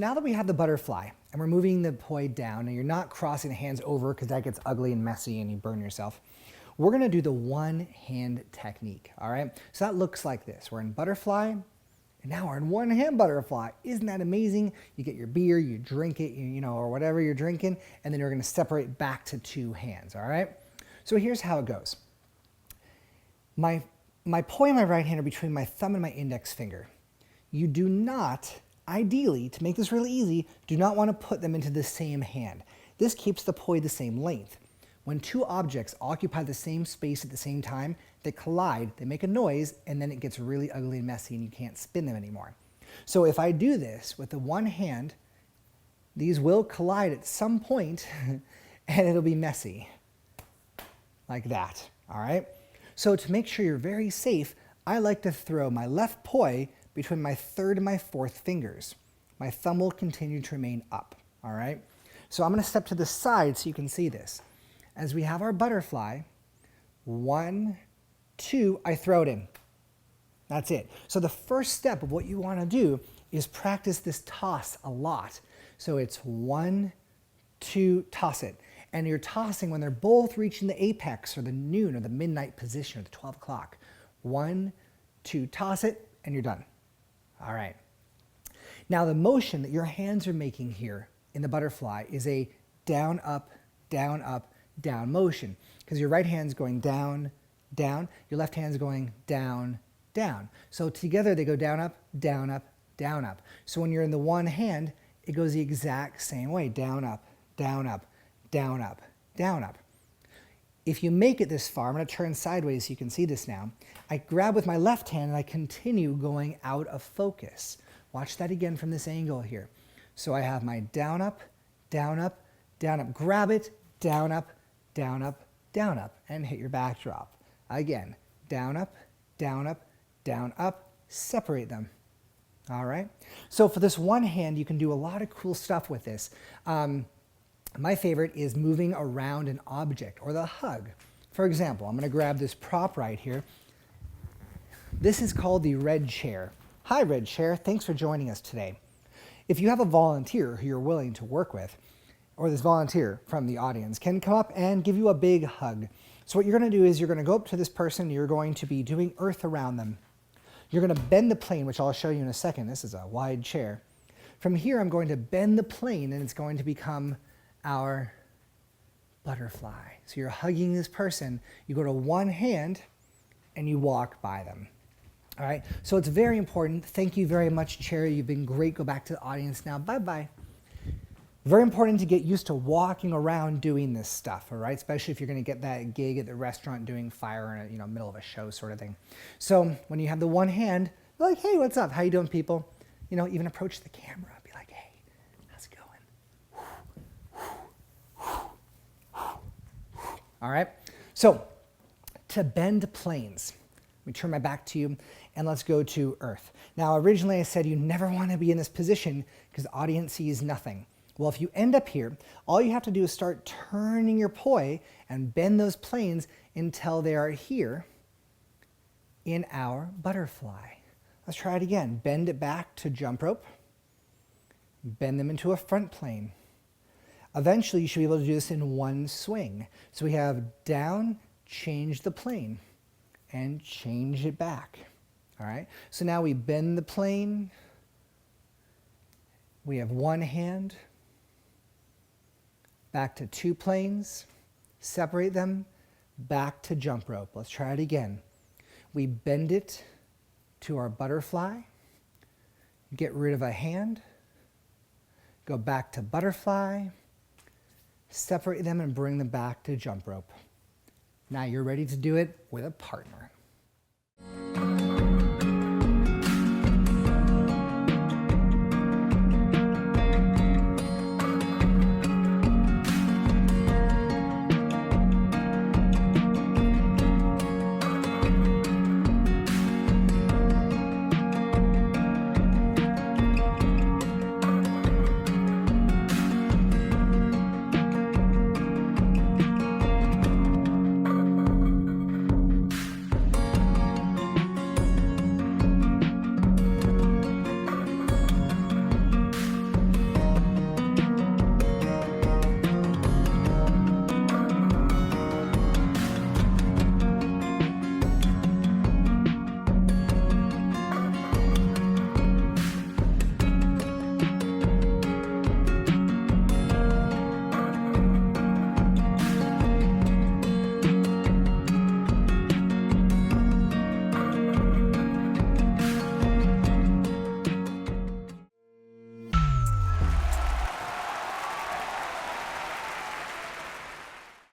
now that we have the butterfly and we're moving the poi down, and you're not crossing the hands over because that gets ugly and messy and you burn yourself, we're gonna do the one hand technique, all right? So that looks like this. We're in butterfly, and now we're in one hand butterfly. Isn't that amazing? You get your beer, you drink it, you know, or whatever you're drinking, and then you're gonna separate back to two hands, all right? So here's how it goes. My poi and my right hand are between my thumb and my index finger. You do not, ideally, to make this really easy, do not want to put them into the same hand. This keeps the poi the same length. When two objects occupy the same space at the same time, they collide, they make a noise, and then it gets really ugly and messy and you can't spin them anymore. So if I do this with the one hand, these will collide at some point and it'll be messy. Like that, all right? So to make sure you're very safe, I like to throw my left poi between my third and my fourth fingers. My thumb will continue to remain up, all right? So I'm gonna step to the side so you can see this. As we have our butterfly, 1, 2, I throw it in. That's it. So the first step of what you wanna do is practice this toss a lot. So it's 1, 2, toss it. And you're tossing when they're both reaching the apex or the noon or the midnight position or the 12 o'clock. 1, 2, toss it, and you're done. All right. Now the motion that your hands are making here in the butterfly is a down, up, down motion, because your right hand's going down, down, your left hand's going down, down. So together they go down, up, down, up, down, up. So when you're in the one hand, it goes the exact same way, down, up, down, up, down, up, down, up. If you make it this far, I'm going to turn sideways so you can see this now. I grab with my left hand and I continue going out of focus. Watch that again from this angle here. So I have my down, up, down, up, down, up. Grab it, down, up, down, up, down, up, and hit your backdrop. Again, down, up, down, up, down, up, separate them. All right? So for this one hand, you can do a lot of cool stuff with this. My favorite is moving around an object or the hug. For example, I'm going to grab this prop right here. This is called the red chair. Hi, red chair. Thanks for joining us today. If you have a volunteer who you're willing to work with, or this volunteer from the audience can come up and give you a big hug. So what you're going to do is you're going to go up to this person, you're going to be doing earth around them. You're going to bend the plane, which I'll show you in a second. This is a wide chair. From here, I'm going to bend the plane and it's going to become our butterfly. So you're hugging this person, you go to one hand and you walk by them. All right, so it's very important. Thank you very much, Chair. You've been great. Go back to the audience now. Bye-bye. Very important to get used to walking around doing this stuff, all right? Especially if you're gonna get that gig at the restaurant doing fire in a, middle of a show sort of thing. So when you have the one hand, you're like, hey, what's up? How you doing, people? Even approach the camera. Be like, hey, how's it going? All right, so to bend planes, let me turn my back to you and let's go to earth. Now, originally I said you never want to be in this position because the audience sees nothing. Well, if you end up here, all you have to do is start turning your poi and bend those planes until they are here in our butterfly. Let's try it again. Bend it back to jump rope. Bend them into a front plane. Eventually, you should be able to do this in one swing. So we have down, change the plane, and change it back. All right? So now we bend the plane. We have one hand. Back to two planes. Separate them. Back to jump rope. Let's try it again. We bend it to our butterfly. Get rid of a hand. Go back to butterfly. Separate them and bring them back to jump rope. Now you're ready to do it with a partner.